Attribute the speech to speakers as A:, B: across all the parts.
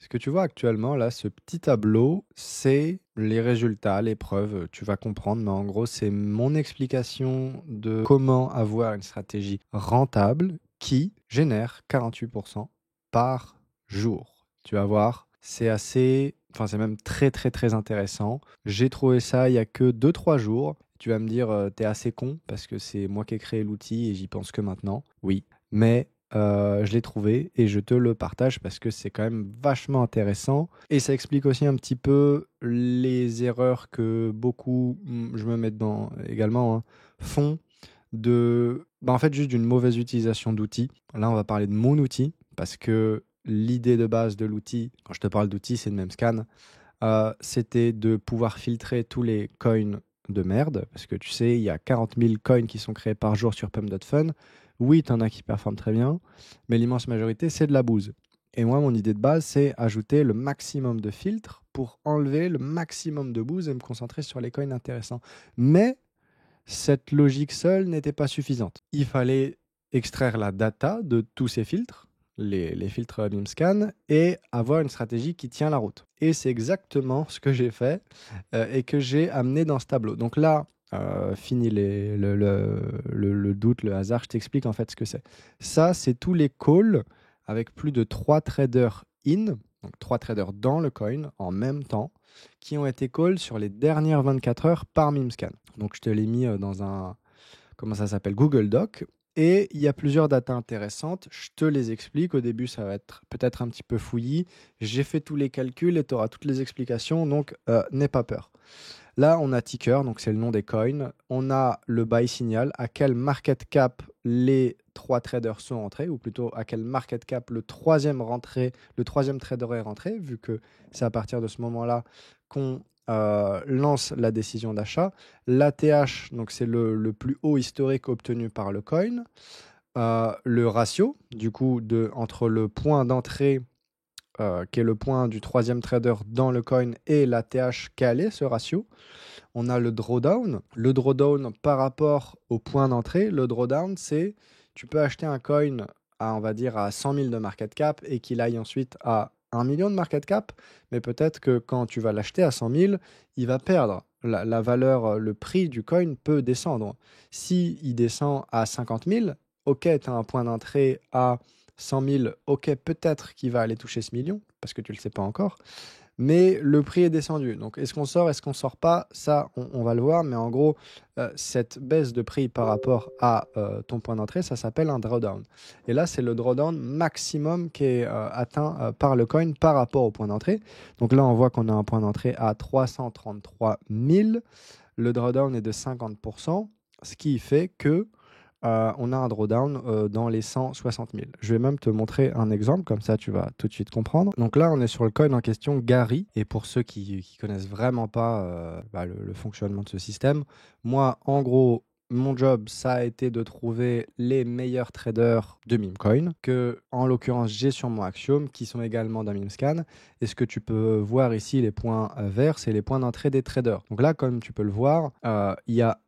A: Ce que tu vois actuellement, là, ce petit tableau, c'est les résultats, les preuves, tu vas comprendre, mais en gros, c'est mon explication de comment avoir une stratégie rentable qui génère 48% par jour. Tu vas voir, c'est assez, enfin, c'est même très, très, très intéressant. J'ai trouvé ça il y a que 2, 3 jours. Tu vas me dire, t'es assez con parce que c'est moi qui ai créé l'outil et j'y pense que maintenant. Oui, mais je l'ai trouvé et je te le partage parce que c'est quand même vachement intéressant et ça explique aussi un petit peu les erreurs que beaucoup, je me mets dedans également, hein, font en fait, juste d'une mauvaise utilisation d'outils. Là, on va parler de mon outil parce que l'idée de base de l'outil, quand je te parle d'outil, c'est le même scan, c'était de pouvoir filtrer tous les coins de merde, parce que tu sais, il y a 40 000 coins qui sont créés par jour sur Pump.fun. Oui, tu en as qui performent très bien, mais l'immense majorité, c'est de la bouse. Et moi, mon idée de base, c'est ajouter le maximum de filtres pour enlever le maximum de bouse et me concentrer sur les coins intéressants. Mais cette logique seule n'était pas suffisante. Il fallait extraire la data de tous ces filtres, les filtres BIMscan, et avoir une stratégie qui tient la route. Et c'est exactement ce que j'ai fait et que j'ai amené dans ce tableau. Donc là, fini le doute, le hasard, je t'explique en fait ce que c'est. Ça, c'est tous les calls avec plus de 3 traders in, donc 3 traders dans le coin en même temps, qui ont été call sur les dernières 24 heures par Mimscan. Donc je te l'ai mis dans un, comment ça s'appelle, Google Doc. Et il y a plusieurs datas intéressantes. Je te les explique. Au début, ça va être peut-être un petit peu fouillis. J'ai fait tous les calculs et tu auras toutes les explications. Donc, n'aie pas peur. Là, on a Ticker, donc c'est le nom des coins. On a le buy signal, à quel market cap les 3 traders sont rentrés, ou plutôt à quel market cap le troisième trader est rentré, vu que c'est à partir de ce moment-là qu'on lance la décision d'achat. L'ATH, donc c'est le plus haut historique obtenu par le coin. Le ratio, du coup, entre le point d'entrée qui est le point du troisième trader dans le coin et l'ATH calé, ce ratio. On a le drawdown. Le drawdown par rapport au point d'entrée, le drawdown, c'est tu peux acheter un coin à, on va dire, à 100 000 de market cap et qu'il aille ensuite à 1 million de market cap, mais peut-être que quand tu vas l'acheter à 100 000, il va perdre. La valeur, le prix du coin peut descendre. Si il descend à 50 000, ok, tu as un point d'entrée à 100 000, ok, peut-être qu'il va aller toucher ce million, parce que tu ne le sais pas encore, mais le prix est descendu. Donc, est-ce qu'on sort, est-ce qu'on sort pas? Ça, on va le voir. Mais en gros, cette baisse de prix par rapport à ton point d'entrée, ça s'appelle un drawdown. Et là, c'est le drawdown maximum qui est atteint par le coin par rapport au point d'entrée. Donc là, on voit qu'on a un point d'entrée à 333 000. Le drawdown est de 50%, ce qui fait que on a un drawdown dans les 160 000. Je vais même te montrer un exemple, comme ça tu vas tout de suite comprendre. Donc là, on est sur le coin en question Gary. Et pour ceux qui connaissent vraiment pas le fonctionnement de ce système, moi, en gros, mon job, ça a été de trouver les meilleurs traders de Mimcoin, que en l'occurrence j'ai sur mon Axiom, qui sont également dans Mimscan. Et ce que tu peux voir ici, les points verts, c'est les points d'entrée des traders. Donc là, comme tu peux le voir, il y a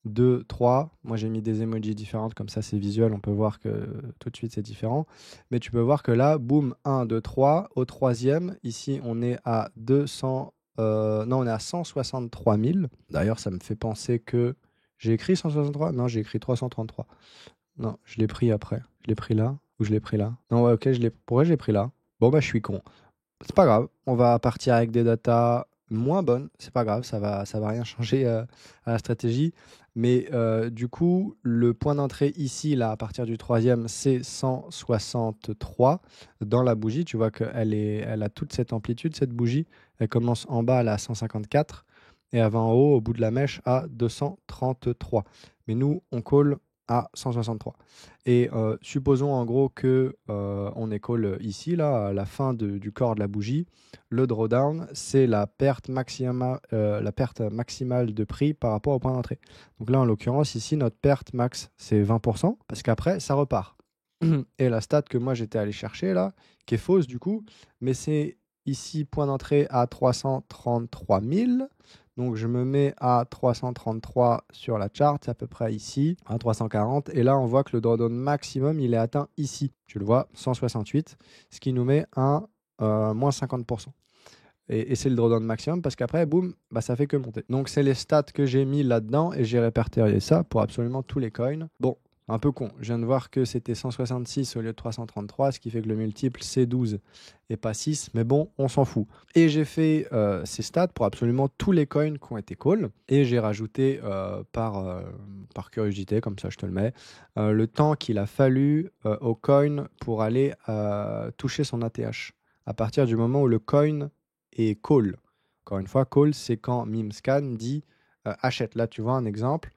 A: 2, 3. Moi, j'ai mis des emojis différentes, comme ça, c'est visuel. On peut voir que tout de suite, c'est différent. Mais tu peux voir que là, boum, 1, 2, 3. Au troisième, ici, on est à 200. Non, on est à 163 000. D'ailleurs, ça me fait penser que j'ai écrit 163. Non, j'ai écrit 333. Non, je l'ai pris après. Je l'ai pris là ou je l'ai pris là. Non, ouais, ok, pourquoi je l'ai pris là? Bon, bah, je suis con. C'est pas grave, on va partir avec des datas moins bonnes, c'est pas grave, ça va rien changer à la stratégie. Mais du coup, le point d'entrée ici, là, à partir du troisième, c'est 163 dans la bougie. Tu vois elle a toute cette amplitude, cette bougie. Elle commence en bas, là, à 154 et elle va en haut, au bout de la mèche, à 233. Mais nous, on call à 163. Et supposons en gros que on est call ici, là, à la fin du corps de la bougie. Le drawdown, c'est la perte maximale de prix par rapport au point d'entrée. Donc là, en l'occurrence, ici, notre perte max, c'est 20%, parce qu'après, ça repart. Et la stat que moi, j'étais allé chercher, là, qui est fausse du coup, mais c'est ici, point d'entrée à 333 000. Donc je me mets à 333 sur la chart, c'est à peu près ici, à 340. Et là, on voit que le drawdown maximum, il est atteint ici. Tu le vois, 168, ce qui nous met un moins 50%. Et c'est le drawdown maximum parce qu'après, boum, bah, ça fait que monter. Donc, c'est les stats que j'ai mis là-dedans et j'ai répertorié ça pour absolument tous les coins. Bon, un peu con. Je viens de voir que c'était 166 au lieu de 333, ce qui fait que le multiple, c'est 12 et pas 6. Mais bon, on s'en fout. Et j'ai fait ces stats pour absolument tous les coins qui ont été call. Et j'ai rajouté par curiosité, comme ça je te le mets, le temps qu'il a fallu au coin pour aller toucher son ATH. À partir du moment où le coin et call. Encore une fois, call, c'est quand Mimscan dit achète. Là, tu vois un exemple.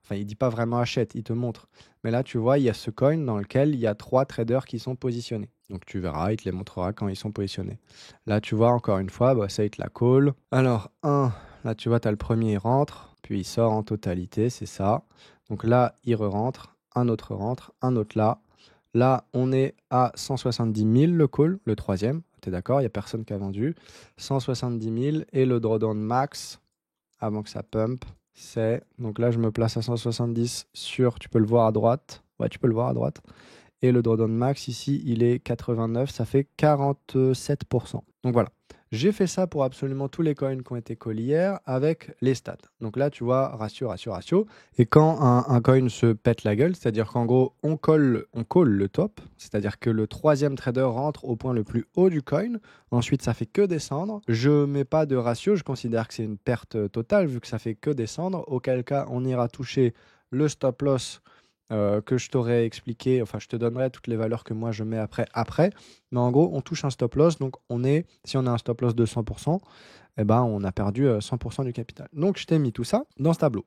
A: Enfin, il dit pas vraiment achète, il te montre. Mais là, tu vois, il y a ce coin dans lequel il y a 3 traders qui sont positionnés. Donc, tu verras, il te les montrera quand ils sont positionnés. Là, tu vois, encore une fois, bah, ça, il te la call. Alors, là, tu vois, tu as le premier, il rentre, puis il sort en totalité, c'est ça. Donc là, il re-rentre, un autre rentre, un autre là. Là, on est à 170 000 le call, le troisième. Tu es d'accord, il n'y a personne qui a vendu. 170 000 et le drawdown max, avant que ça pump, c'est... Donc là, je me place à 170 sur, tu peux le voir à droite. Ouais, tu peux le voir à droite. Et le drawdown max, ici, il est 89, ça fait 47%. Donc voilà. J'ai fait ça pour absolument tous les coins qui ont été call hier avec les stats. Donc là, tu vois, ratio, ratio, ratio. Et quand un coin se pète la gueule, c'est-à-dire qu'en gros, on call le top, c'est-à-dire que le troisième trader rentre au point le plus haut du coin, ensuite ça fait que descendre. Je mets pas de ratio, je considère que c'est une perte totale vu que ça fait que descendre, auquel cas on ira toucher le stop loss que je t'aurais expliqué, enfin je te donnerai toutes les valeurs que moi je mets après. Mais en gros, on touche un stop loss, donc si on a un stop loss de 100%, eh ben, on a perdu 100% du capital. Donc je t'ai mis tout ça dans ce tableau.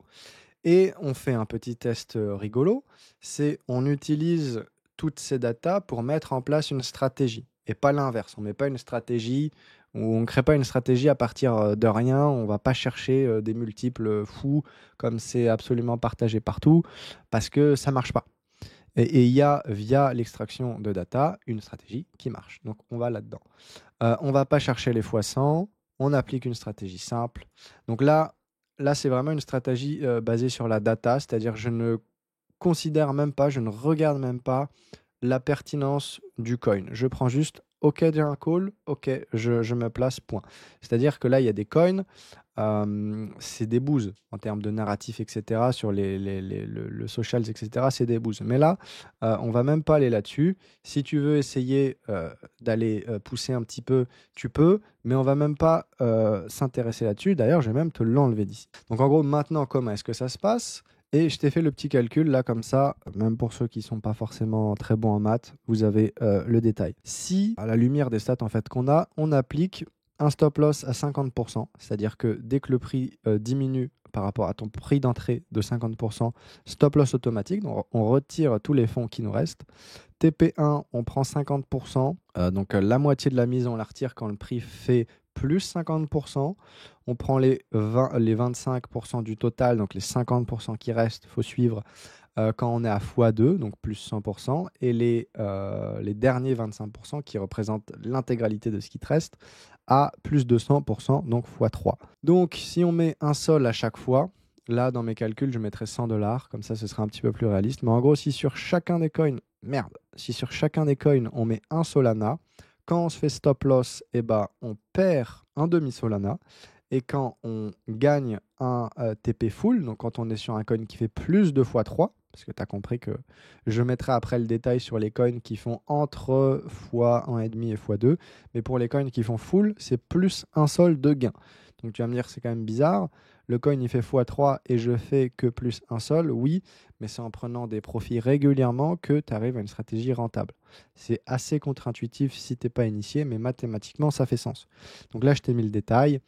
A: Et on fait un petit test rigolo, c'est on utilise toutes ces datas pour mettre en place une stratégie. Et pas l'inverse, on met pas une stratégie, ou on ne crée pas une stratégie à partir de rien, on va pas chercher des multiples fous comme c'est absolument partagé partout, parce que ça marche pas. Et il y a, via l'extraction de data, une stratégie qui marche. Donc on va là-dedans. On va pas chercher les fois 100, on applique une stratégie simple. Donc là c'est vraiment une stratégie basée sur la data, c'est-à-dire je ne considère même pas, je ne regarde même pas la pertinence du coin. Je prends juste OK, j'ai un call, OK, je me place, point. C'est-à-dire que là, il y a des coins, c'est des bouses en termes de narratif, etc. Sur le socials, etc. C'est des bouses. Mais là, on va même pas aller là-dessus. Si tu veux essayer d'aller pousser un petit peu, tu peux, mais on va même pas s'intéresser là-dessus. D'ailleurs, je vais même te l'enlever d'ici. Donc en gros, maintenant, comment est-ce que ça se passe? Et je t'ai fait le petit calcul là comme ça, même pour ceux qui sont pas forcément très bons en maths, vous avez le détail. Si, à la lumière des stats en fait qu'on a, on applique un stop loss à 50%, c'est-à-dire que dès que le prix diminue par rapport à ton prix d'entrée de 50%, stop loss automatique, donc on retire tous les fonds qui nous restent. TP1, on prend 50%, donc la moitié de la mise, on la retire quand le prix fait plus 50%. On prend les 25% du total, donc les 50% qui restent, il faut suivre quand on est à x2, donc plus 100%, et les derniers 25% qui représentent l'intégralité de ce qui te reste, à plus 200%, donc x3. Donc si on met un sol à chaque fois, là dans mes calculs, je mettrais $100, comme ça ce sera un petit peu plus réaliste, mais en gros, si sur chacun des coins, si sur chacun des coins on met un Solana, quand on se fait stop loss, eh ben, on perd un demi Solana. Et quand on gagne un TP full, donc quand on est sur un coin qui fait plus de x3, parce que tu as compris que je mettrai après le détail sur les coins qui font entre x1,5 et x2, mais pour les coins qui font full, c'est plus un sol de gain. Donc tu vas me dire, c'est quand même bizarre. Le coin, il fait x3 et je fais que plus un sol, oui, mais c'est en prenant des profits régulièrement que tu arrives à une stratégie rentable. C'est assez contre-intuitif si tu n'es pas initié, mais mathématiquement, ça fait sens. Donc là, je t'ai mis le détail.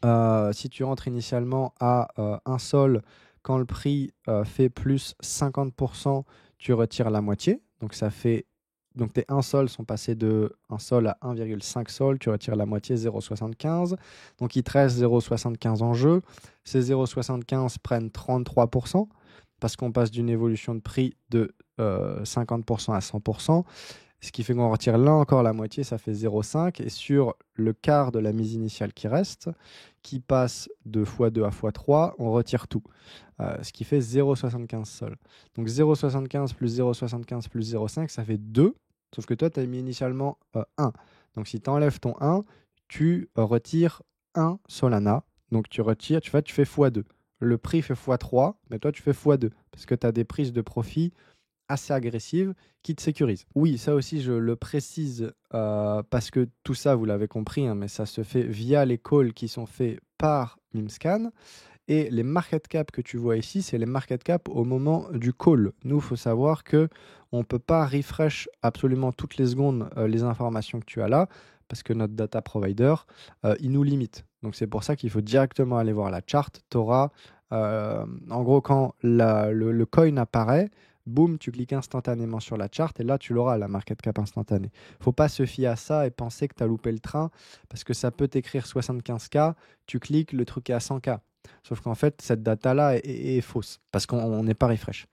A: Si tu rentres initialement à un sol, quand le prix fait plus 50%, tu retires la moitié. Donc ça fait... Donc tes 1 sol sont passés de 1 sol à 1,5 sol, tu retires la moitié, 0,75. Donc il te reste 0,75 en jeu. Ces 0,75 prennent 33% parce qu'on passe d'une évolution de prix de 50% à 100%. Ce qui fait qu'on retire là encore la moitié, ça fait 0,5. Et sur le quart de la mise initiale qui reste, qui passe de x2 à x3, on retire tout. Ce qui fait 0,75 sol. Donc 0,75 plus 0,75 plus 0,5, ça fait 2. Sauf que toi, tu as mis initialement 1. Donc si tu enlèves ton 1, tu retires 1 Solana. Donc tu retires, tu fais x2. Le prix fait x3, mais toi tu fais x2 parce que tu as des prises de profit assez agressives qui te sécurisent. Oui, ça aussi je le précise parce que tout ça, vous l'avez compris, hein, mais ça se fait via les calls qui sont faits par Mimscan. Et les market cap que tu vois ici, c'est les market cap au moment du call. Nous, il faut savoir que on ne peut pas refresh absolument toutes les secondes les informations que tu as là, parce que notre data provider, il nous limite. Donc c'est pour ça qu'il faut directement aller voir la chart. Tu auras, en gros, quand le coin apparaît, boum, tu cliques instantanément sur la chart et là, tu l'auras, la market cap instantanée. Il ne faut pas se fier à ça et penser que tu as loupé le train, parce que ça peut t'écrire 75K, tu cliques, le truc est à 100K. Sauf qu'en fait, cette data-là est fausse parce qu'on n'est pas refresh.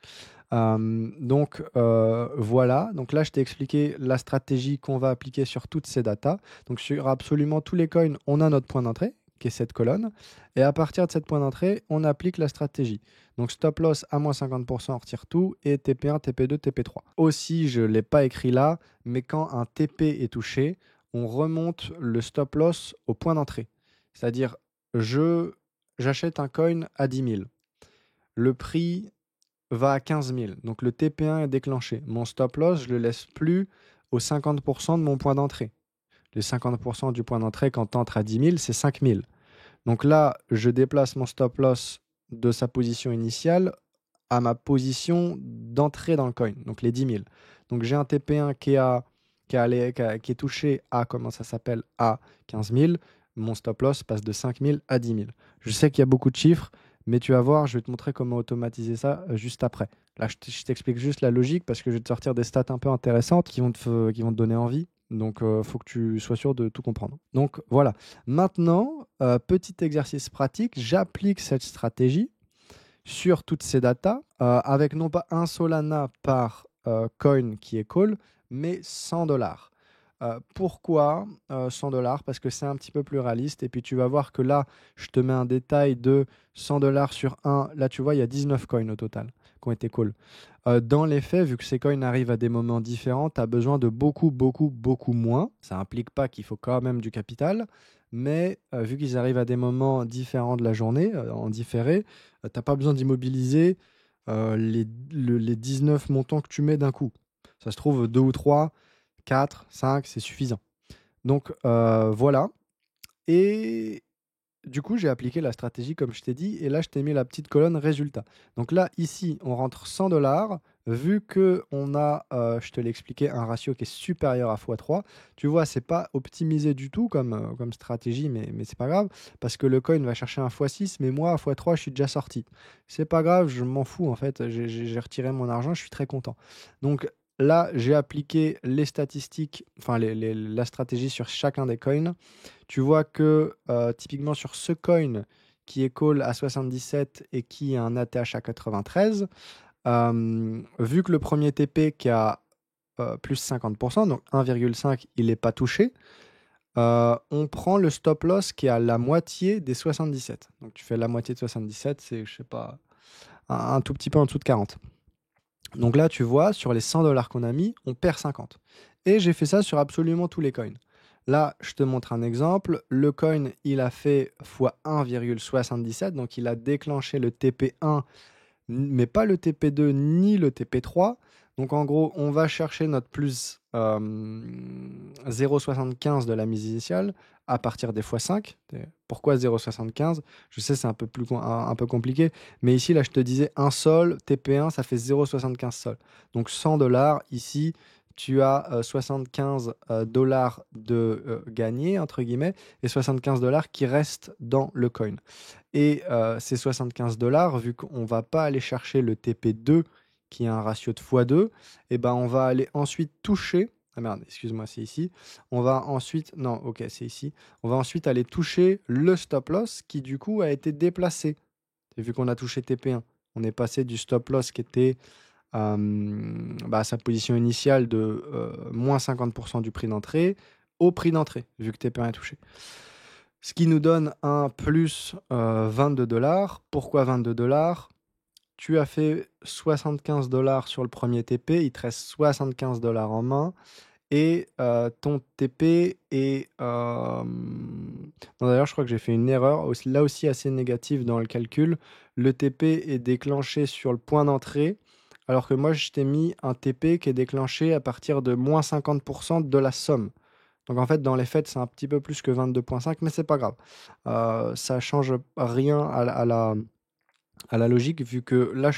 A: Donc voilà, donc là je t'ai expliqué la stratégie qu'on va appliquer sur toutes ces datas. Donc sur absolument tous les coins, on a notre point d'entrée qui est cette colonne. Et à partir de cette point d'entrée, on applique la stratégie. Donc stop loss à moins 50%, on retire tout, et TP1, TP2, TP3. Aussi, je ne l'ai pas écrit là, mais quand un TP est touché, on remonte le stop loss au point d'entrée. C'est-à-dire, j'achète un coin à 10 000. Le prix va à 15 000. Donc le TP1 est déclenché. Mon stop loss, je ne le laisse plus aux 50% de mon point d'entrée. Les 50% du point d'entrée, quand tu entres à 10 000, c'est 5 000. Donc là, je déplace mon stop loss de sa position initiale à ma position d'entrée dans le coin, donc les 10 000. Donc j'ai un TP1 qui est touché à, comment ça s'appelle, à 15 000. Mon stop loss passe de 5 000 à 10 000. Je sais qu'il y a beaucoup de chiffres, mais tu vas voir, je vais te montrer comment automatiser ça juste après. Là, je t'explique juste la logique parce que je vais te sortir des stats un peu intéressantes qui vont te donner envie. Donc, il faut que tu sois sûr de tout comprendre. Donc, voilà. Maintenant, petit exercice pratique, j'applique cette stratégie sur toutes ces datas avec non pas un Solana par coin qui est call, mais 100 dollars. Pourquoi 100 dollars? Parce que c'est un petit peu plus réaliste. Et puis tu vas voir que là, je te mets un détail de 100 dollars sur 1. Là, tu vois, il y a 19 coins au total qui ont été call. Dans les faits, vu que ces coins arrivent à des moments différents, tu as besoin de beaucoup, beaucoup, beaucoup moins. Ça n'implique pas qu'il faut quand même du capital. Mais vu qu'ils arrivent à des moments différents de la journée, en différé, tu n'as pas besoin d'immobiliser les 19 montants que tu mets d'un coup. Ça se trouve, 2 ou 3, 4, 5, c'est suffisant. Donc voilà. Et du coup, j'ai appliqué la stratégie comme je t'ai dit. Et là, je t'ai mis la petite colonne résultat. Donc là, ici, on rentre 100 dollars. Vu qu'on a, je te l'ai expliqué, un ratio qui est supérieur à x3, tu vois, c'est pas optimisé du tout comme stratégie, mais c'est pas grave, parce que le coin va chercher un x6, mais moi, à x3, je suis déjà sorti. C'est pas grave, je m'en fous, en fait, j'ai retiré mon argent, je suis très content. Donc là, j'ai appliqué les statistiques, enfin la stratégie sur chacun des coins. Tu vois que typiquement sur ce coin qui est call à 77 et qui a un ATH à 93, vu que le premier TP qui a plus 50%, donc 1,5, il n'est pas touché, on prend le stop loss qui est à la moitié des 77. Donc tu fais la moitié de 77, c'est, je sais pas, un tout petit peu en dessous de 40. Donc là, tu vois, sur les 100 dollars qu'on a mis, on perd 50. Et j'ai fait ça sur absolument tous les coins. Là, je te montre un exemple. Le coin, il a fait x 1,77, donc il a déclenché le TP1 mais pas le TP2 ni le TP3. Donc en gros, on va chercher notre plus 0,75 de la mise initiale à partir des x5. Pourquoi 0,75? Je sais, c'est un peu compliqué, mais ici, là, je te disais un sol, TP1, ça fait 0,75 sol. Donc 100 dollars, ici, tu as 75 dollars de gagné, entre guillemets, et 75 dollars qui restent dans le coin. Et ces 75 dollars, vu qu'on ne va pas aller chercher le TP2 qui a un ratio de x2, et ben on va aller ensuite toucher. Ah merde, excuse-moi, c'est ici. On va ensuite. Non, ok, c'est ici. On va ensuite aller toucher le stop loss qui, du coup, a été déplacé. Et vu qu'on a touché TP1, on est passé du stop loss qui était à sa position initiale de moins 50% du prix d'entrée au prix d'entrée, vu que TP1 est touché. Ce qui nous donne un plus 22 dollars. Pourquoi 22 dollars? Tu as fait 75 dollars sur le premier TP, il te reste 75 dollars en main. et ton TP est... Non, d'ailleurs, je crois que j'ai fait une erreur, là aussi assez négative dans le calcul. Le TP est déclenché sur le point d'entrée, alors que moi, je t'ai mis un TP qui est déclenché à partir de moins 50% de la somme. Donc en fait, dans les faits, c'est un petit peu plus que 22,5, mais c'est pas grave. Ça change rien à la logique, vu que là,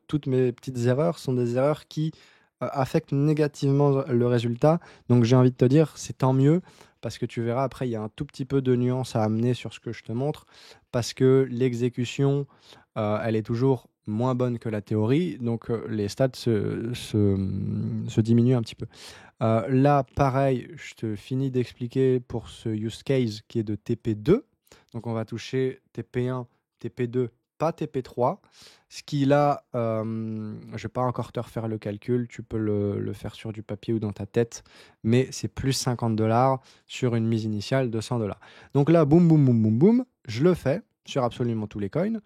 A: toutes mes petites erreurs sont des erreurs qui affectent négativement le résultat. Donc j'ai envie de te dire, c'est tant mieux, parce que tu verras, après, il y a un tout petit peu de nuance à amener sur ce que je te montre, parce que l'exécution, elle est toujours moins bonne que la théorie, donc les stats se diminuent un petit peu. Là, pareil, je te finis d'expliquer pour ce use case qui est de TP2. Donc, on va toucher TP1, TP2, pas TP3. Ce qui là, je ne vais pas encore te refaire le calcul, tu peux le faire sur du papier ou dans ta tête, mais c'est plus 50$ sur une mise initiale de 100$. Donc là, boum, boum, boum, boum, boum, je le fais sur absolument tous les coins.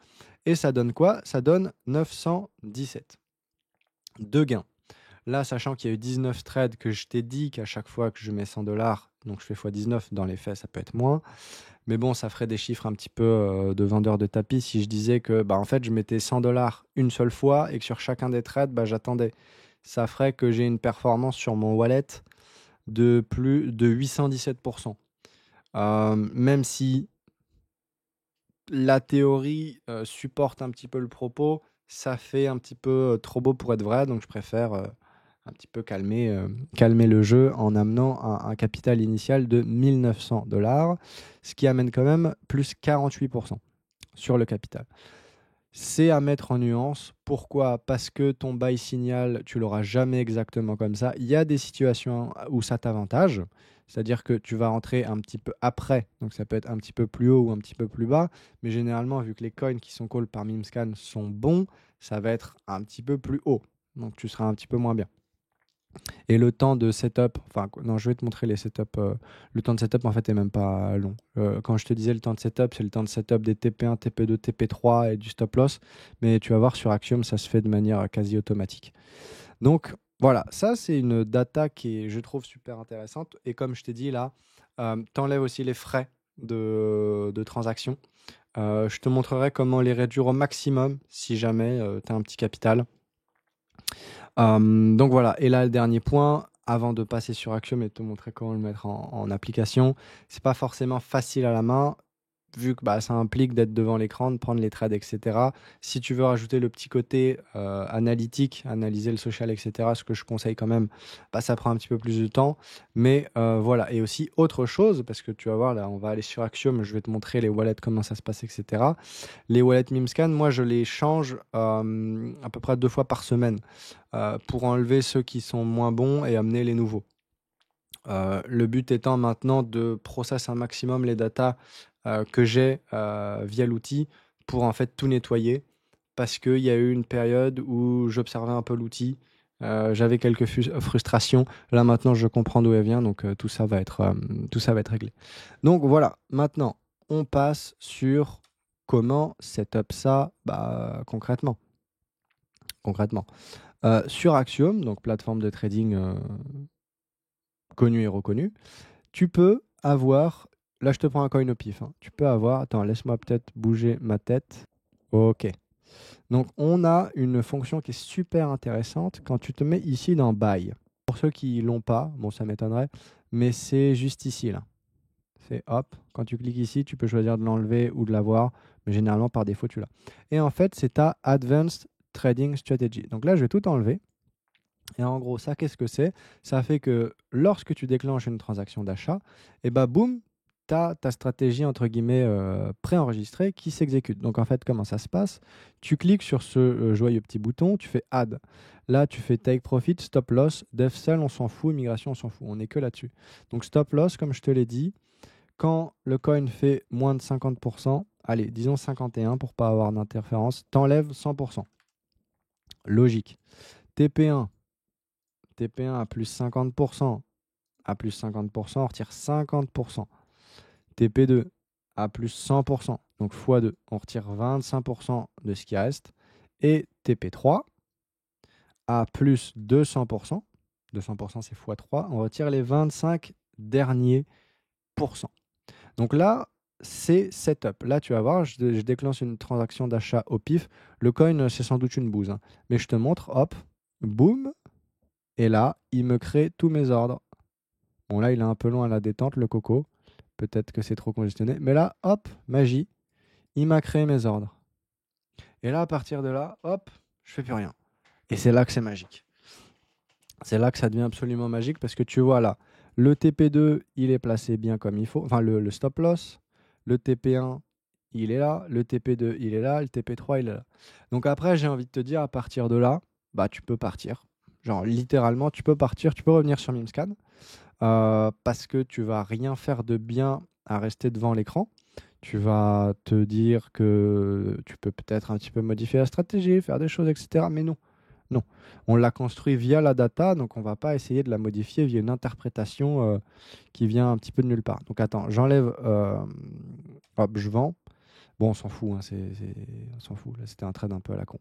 A: Et ça donne quoi? Ça donne 917 de gains. Là, sachant qu'il y a eu 19 trades, que je t'ai dit qu'à chaque fois que je mets 100$, donc je fais x19, dans les faits, ça peut être moins. Mais bon, ça ferait des chiffres un petit peu de vendeur de tapis si je disais que en fait, je mettais 100$ une seule fois et que sur chacun des trades, j'attendais. Ça ferait que j'ai une performance sur mon wallet de plus de 817%. Même si la théorie supporte un petit peu le propos, ça fait un petit peu trop beau pour être vrai, donc je préfère un petit peu calmer le jeu en amenant un capital initial de 1900$, ce qui amène quand même plus 48% sur le capital. C'est à mettre en nuance. Pourquoi? Parce que ton buy signal, tu l'auras jamais exactement comme ça. Il y a des situations où ça t'avantage, c'est-à-dire que tu vas rentrer un petit peu après, donc ça peut être un petit peu plus haut ou un petit peu plus bas, mais généralement, vu que les coins qui sont call par Mimscan sont bons, ça va être un petit peu plus haut, donc tu seras un petit peu moins bien. Et le temps de setup, enfin, non, je vais te montrer les setups. Le temps de setup, en fait, est même pas long. Quand je te disais le temps de setup, c'est le temps de setup des TP1, TP2, TP3 et du stop loss. Mais tu vas voir sur Axiom, ça se fait de manière quasi automatique. Donc, voilà, ça, c'est une data qui est, je trouve, super intéressante. Et comme je t'ai dit là, tu enlèves aussi les frais de transaction. Je te montrerai comment les réduire au maximum si jamais tu as un petit capital. Donc voilà, et là le dernier point, avant de passer sur Axiom et de te montrer comment le mettre en application, c'est pas forcément facile à la main, vu que ça implique d'être devant l'écran, de prendre les trades, etc. Si tu veux rajouter le petit côté analytique, analyser le social, etc., ce que je conseille quand même, ça prend un petit peu plus de temps. Mais voilà, et aussi autre chose, parce que tu vas voir, là, on va aller sur Axiom, je vais te montrer les wallets, comment ça se passe, etc. Les wallets Mimscan, moi, je les change à peu près 2 fois par semaine pour enlever ceux qui sont moins bons et amener les nouveaux. Le but étant maintenant de process un maximum les datas que j'ai via l'outil pour en fait tout nettoyer, parce qu'il y a eu une période où j'observais un peu l'outil, j'avais quelques frustrations. Là maintenant je comprends d'où elle vient, donc tout ça va être réglé. Donc voilà, maintenant on passe sur comment setup ça concrètement. Sur Axiom, donc plateforme de trading connue et reconnue, tu peux avoir, là je te prends un coin au pif, hein. Tu peux avoir, attends, laisse-moi peut-être bouger ma tête. Ok. Donc on a une fonction qui est super intéressante quand tu te mets ici dans Buy. Pour ceux qui l'ont pas, bon ça m'étonnerait, mais c'est juste ici là. C'est hop, quand tu cliques ici, tu peux choisir de l'enlever ou de l'avoir, mais généralement par défaut tu l'as. Et en fait c'est ta Advanced Trading Strategy. Donc là je vais tout enlever. Et en gros, ça, qu'est-ce que c'est? Ça fait que lorsque tu déclenches une transaction d'achat, et boum, tu as ta stratégie entre guillemets préenregistrée qui s'exécute. Donc en fait, comment ça se passe? Tu cliques sur ce joyeux petit bouton, tu fais Add. Là, tu fais Take Profit, Stop Loss, Dev Sell, on s'en fout, Immigration, on s'en fout. On n'est que là-dessus. Donc Stop Loss, comme je te l'ai dit, quand le coin fait moins de 50%, allez, disons 51 pour pas avoir d'interférence, t'enlèves 100%. Logique. TP1 à plus 50%, à plus 50%, on retire 50%. TP2 à plus 100%, donc x2, on retire 25% de ce qui reste. Et TP3 à plus 200%, 200% c'est x3, on retire les 25 derniers pourcents. Donc là, c'est setup. Là, tu vas voir, je déclenche une transaction d'achat au pif. Le coin, c'est sans doute une bouse, hein. Mais je te montre, hop, boum. Et là, il me crée tous mes ordres. Bon, là, il est un peu loin à la détente, le coco. Peut-être que c'est trop congestionné. Mais là, hop, magie, il m'a créé mes ordres. Et là, à partir de là, hop, je fais plus rien. Et c'est là que c'est magique. C'est là que ça devient absolument magique parce que tu vois là, le TP2, il est placé bien comme il faut. Enfin, le stop loss. Le TP1, il est là. Le TP2, il est là. Le TP3, il est là. Donc après, j'ai envie de te dire, à partir de là, bah, tu peux partir. Genre, littéralement, tu peux partir. Tu peux revenir sur Mimscan parce que tu vas rien faire de bien à rester devant l'écran. Tu vas te dire que tu peux peut-être un petit peu modifier la stratégie, faire des choses, etc. Mais non. Non, on l'a construit via la data, donc on ne va pas essayer de la modifier via une interprétation qui vient un petit peu de nulle part. Donc attends, j'enlève, hop, je vends. Bon, on s'en fout, hein, on s'en fout. Là, c'était un trade un peu à la con.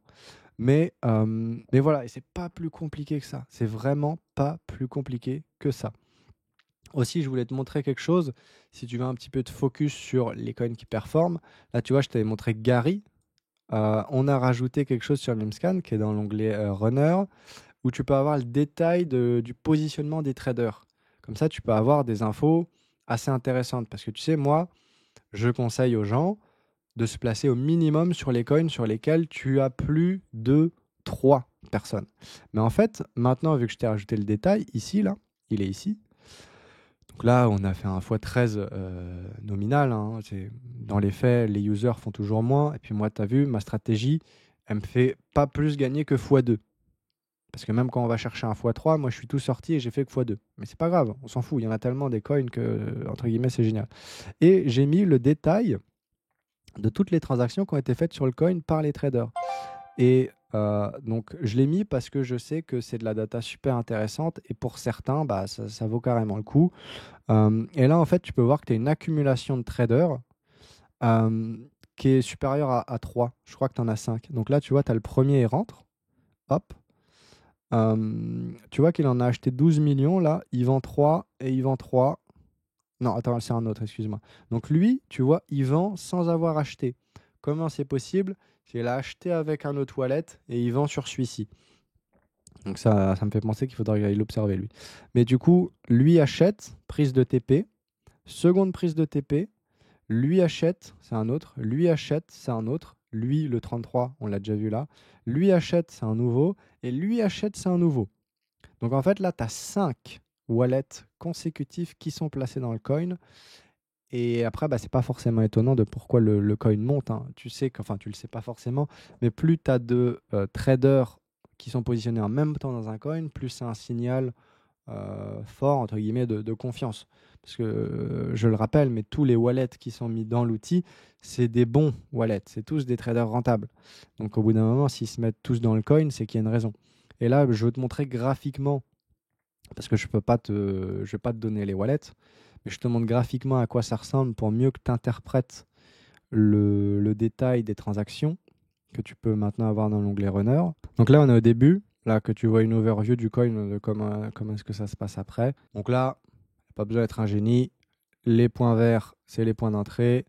A: Mais voilà, et c'est pas plus compliqué que ça. C'est vraiment pas plus compliqué que ça. Aussi, je voulais te montrer quelque chose. Si tu veux un petit peu te focus sur les coins qui performent, là, tu vois, je t'avais montré Gary. On a rajouté quelque chose sur Mimscan qui est dans l'onglet Runner, où tu peux avoir le détail du positionnement des traders. Comme ça, tu peux avoir des infos assez intéressantes. Parce que tu sais, moi, je conseille aux gens de se placer au minimum sur les coins sur lesquels tu as plus de 3 personnes. Mais en fait, maintenant, vu que je t'ai rajouté le détail, ici, là, il est ici. Donc là, on a fait un x13 nominal, hein. Dans les faits, les users font toujours moins. Et puis moi, tu as vu, ma stratégie, elle me fait pas plus gagner que x2. Parce que même quand on va chercher un x3, moi je suis tout sorti et j'ai fait que x2. Mais c'est pas grave, on s'en fout. Il y en a tellement des coins que, entre guillemets, c'est génial. Et j'ai mis le détail de toutes les transactions qui ont été faites sur le coin par les traders. Et donc je l'ai mis parce que je sais que c'est de la data super intéressante et pour certains, bah, ça vaut carrément le coup. Et là, en fait, tu peux voir que tu as une accumulation de traders qui est supérieure à 3. Je crois que tu en as 5. Donc là, tu vois, tu as le premier, il rentre. Hop. Tu vois qu'il en a acheté 12 millions, là. Il vend 3 et il vend 3. Non, attends, c'est un autre, excuse-moi. Donc lui, tu vois, il vend sans avoir acheté. Comment c'est possible? Il a acheté avec un autre wallet et il vend sur celui-ci. Donc ça me fait penser qu'il faudrait aller l'observer, lui. Mais du coup, lui achète, prise de TP. Seconde prise de TP. Lui achète, c'est un autre. Lui achète, c'est un autre. Lui, le 33, on l'a déjà vu là. Lui achète, c'est un nouveau. Et lui achète, c'est un nouveau. Donc en fait, là, tu as 5 wallets consécutifs qui sont placés dans le coin. Et après, bah, c'est pas forcément étonnant de pourquoi le coin monte, hein. Tu sais que, enfin, tu le sais pas forcément, mais plus tu as de traders qui sont positionnés en même temps dans un coin, plus c'est un signal fort, entre guillemets, de confiance. Parce que, je le rappelle, mais tous les wallets qui sont mis dans l'outil, c'est des bons wallets. C'est tous des traders rentables. Donc, au bout d'un moment, s'ils se mettent tous dans le coin, c'est qu'il y a une raison. Et là, je veux te montrer graphiquement, parce que je vais pas te donner les wallets, mais je te montre graphiquement à quoi ça ressemble pour mieux que tu interprètes le détail des transactions que tu peux maintenant avoir dans l'onglet Runner. Donc là, on est au début. Là, que tu vois une overview du coin, de comment est-ce que ça se passe après. Donc là, pas besoin d'être un génie. Les points verts, c'est les points d'entrée.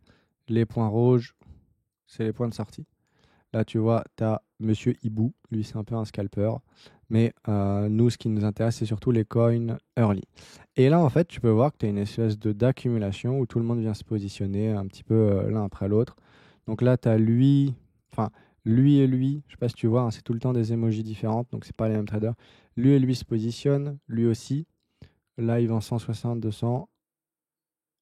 A: Les points rouges, c'est les points de sortie. Là, tu vois, tu as Monsieur Hibou. Lui, c'est un peu un scalper. Mais nous, ce qui nous intéresse, c'est surtout les coins early. Et là, en fait, tu peux voir que tu as une espèce d'accumulation où tout le monde vient se positionner un petit peu l'un après l'autre. Donc là, tu as lui, enfin, lui et lui. Je sais pas si tu vois, hein, c'est tout le temps des emojis différentes. Donc, c'est pas les mêmes traders. Lui et lui se positionnent. Lui aussi. Là, il vend 160, 200.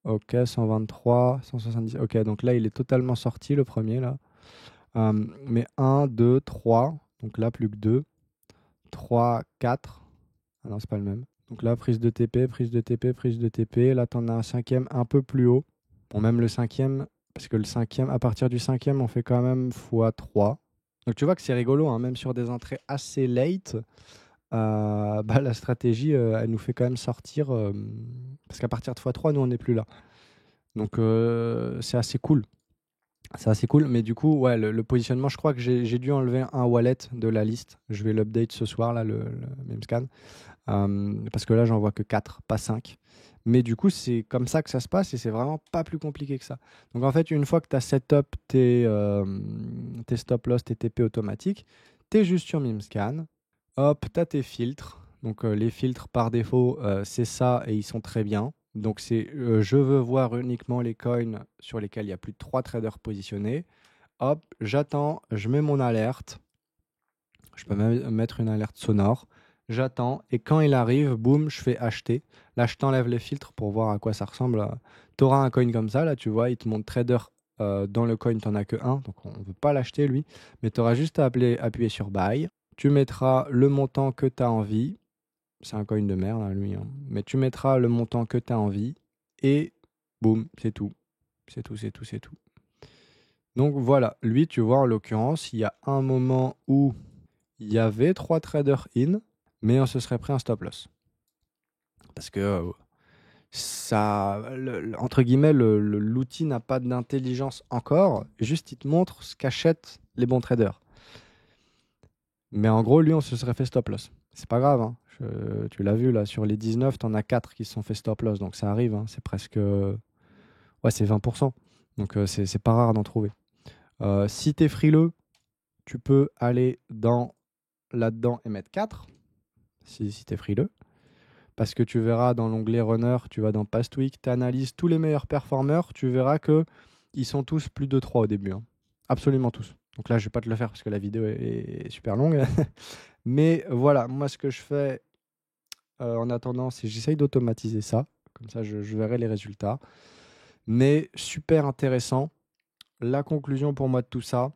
A: Ok, 123, 170. Ok, donc là, il est totalement sorti, le premier, là. Mais 1, 2, 3. Donc là, plus que 2. 3, 4. Ah non, c'est pas le même. Donc là, prise de TP, prise de TP, prise de TP. Là, tu en as un cinquième un peu plus haut. Bon, même le cinquième, parce que le cinquième, à partir du cinquième, on fait quand même x3. Donc tu vois que c'est rigolo, hein, même sur des entrées assez late, bah, la stratégie, elle nous fait quand même sortir, parce qu'à partir de x3, nous, on n'est plus là. Donc c'est assez cool. C'est assez cool, mais du coup, ouais, le positionnement, je crois que j'ai dû enlever un wallet de la liste. Je vais l'update ce soir, là, le Memscan. Parce que là, j'en vois que 4, pas 5. Mais du coup, c'est comme ça que ça se passe et c'est vraiment pas plus compliqué que ça. Donc en fait, une fois que tu as setup tes stop loss, tes TP automatiques, tu es juste sur Memscan. Hop, tu as tes filtres. Donc les filtres par défaut, c'est ça et ils sont très bien. Donc c'est je veux voir uniquement les coins sur lesquels il y a plus de 3 traders positionnés. Hop, j'attends, je mets mon alerte. Je peux même mettre une alerte sonore. J'attends et quand il arrive, boum, je fais acheter. Là, je t'enlève les filtres pour voir à quoi ça ressemble. Tu auras un coin comme ça, là, tu vois, il te montre trader dans le coin, tu n'en as que un, donc on ne veut pas l'acheter lui. Mais tu auras juste à appuyer sur buy. Tu mettras le montant que tu as envie. C'est un coin de merde, hein, lui. Hein. Mais tu mettras le montant que tu as envie et boum, c'est tout. C'est tout, c'est tout, c'est tout. Donc voilà, lui, tu vois, en l'occurrence, il y a un moment où il y avait 3 traders in, mais on se serait pris un stop loss. Parce que ça, entre guillemets, l'outil n'a pas d'intelligence encore, juste il te montre ce qu'achètent les bons traders. Mais en gros, lui, on se serait fait stop loss. C'est pas grave, hein. Tu l'as vu là, sur les 19, t'en as 4 qui se sont fait stop loss, donc ça arrive, hein. C'est presque. Ouais, c'est 20%. Donc c'est pas rare d'en trouver. Si t'es frileux, tu peux aller là-dedans et mettre 4, si t'es frileux. Parce que tu verras dans l'onglet Runner, tu vas dans Past Week, tu analyses tous les meilleurs performeurs, tu verras que ils sont tous plus de 3 au début. Hein. Absolument tous. Donc là, je vais pas te le faire parce que la vidéo est super longue. Mais voilà, moi ce que je fais en attendant, c'est j'essaye d'automatiser ça. Comme ça, je verrai les résultats. Mais super intéressant. La conclusion pour moi de tout ça,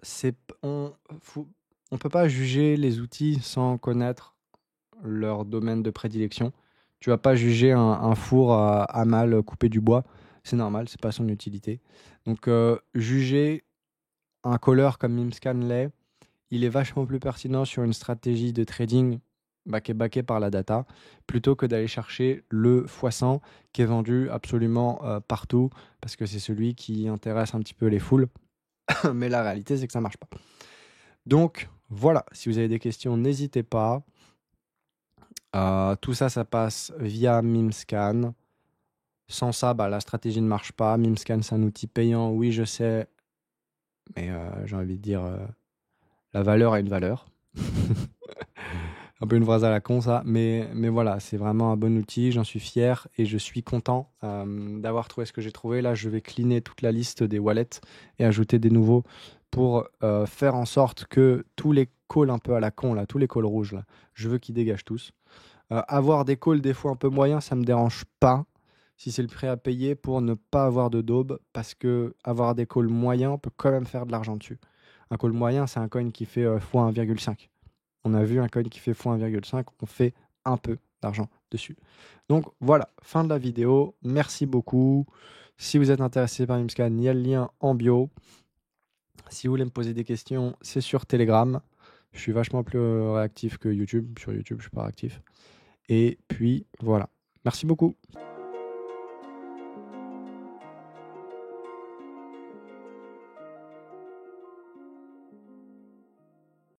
A: c'est on peut pas juger les outils sans connaître leur domaine de prédilection. Tu vas pas juger un four à mal couper du bois, c'est normal, c'est pas son utilité. Donc juger un caller comme Mimscan l'est, il est vachement plus pertinent sur une stratégie de trading qui est backée par la data, plutôt que d'aller chercher le x100 qui est vendu absolument partout, parce que c'est celui qui intéresse un petit peu les foules. Mais la réalité, c'est que ça marche pas. Donc voilà, si vous avez des questions, n'hésitez pas. Tout ça, ça passe via Mimscan. Sans ça, la stratégie ne marche pas. Mimscan, c'est un outil payant, oui, je sais. Mais j'ai envie de dire, la valeur a une valeur. Un peu une phrase à la con, ça. Mais voilà, c'est vraiment un bon outil. J'en suis fier et je suis content d'avoir trouvé ce que j'ai trouvé. Là, je vais cleaner toute la liste des wallets et ajouter des nouveaux pour faire en sorte que tous les calls un peu à la con, là, tous les calls rouges, là, je veux qu'ils dégagent tous. Avoir des calls des fois un peu moyens, ça me dérange pas si c'est le prix à payer pour ne pas avoir de daube, parce que avoir des calls moyens, on peut quand même faire de l'argent dessus. Un call moyen, c'est un coin qui fait x1,5. On a vu un coin qui fait x1,5, on fait un peu d'argent dessus. Donc voilà, fin de la vidéo. Merci beaucoup. Si vous êtes intéressé par Mimscan, il y a le lien en bio. Si vous voulez me poser des questions, c'est sur Telegram. Je suis vachement plus réactif que YouTube. Sur YouTube, je suis pas réactif. Et puis voilà. Merci beaucoup.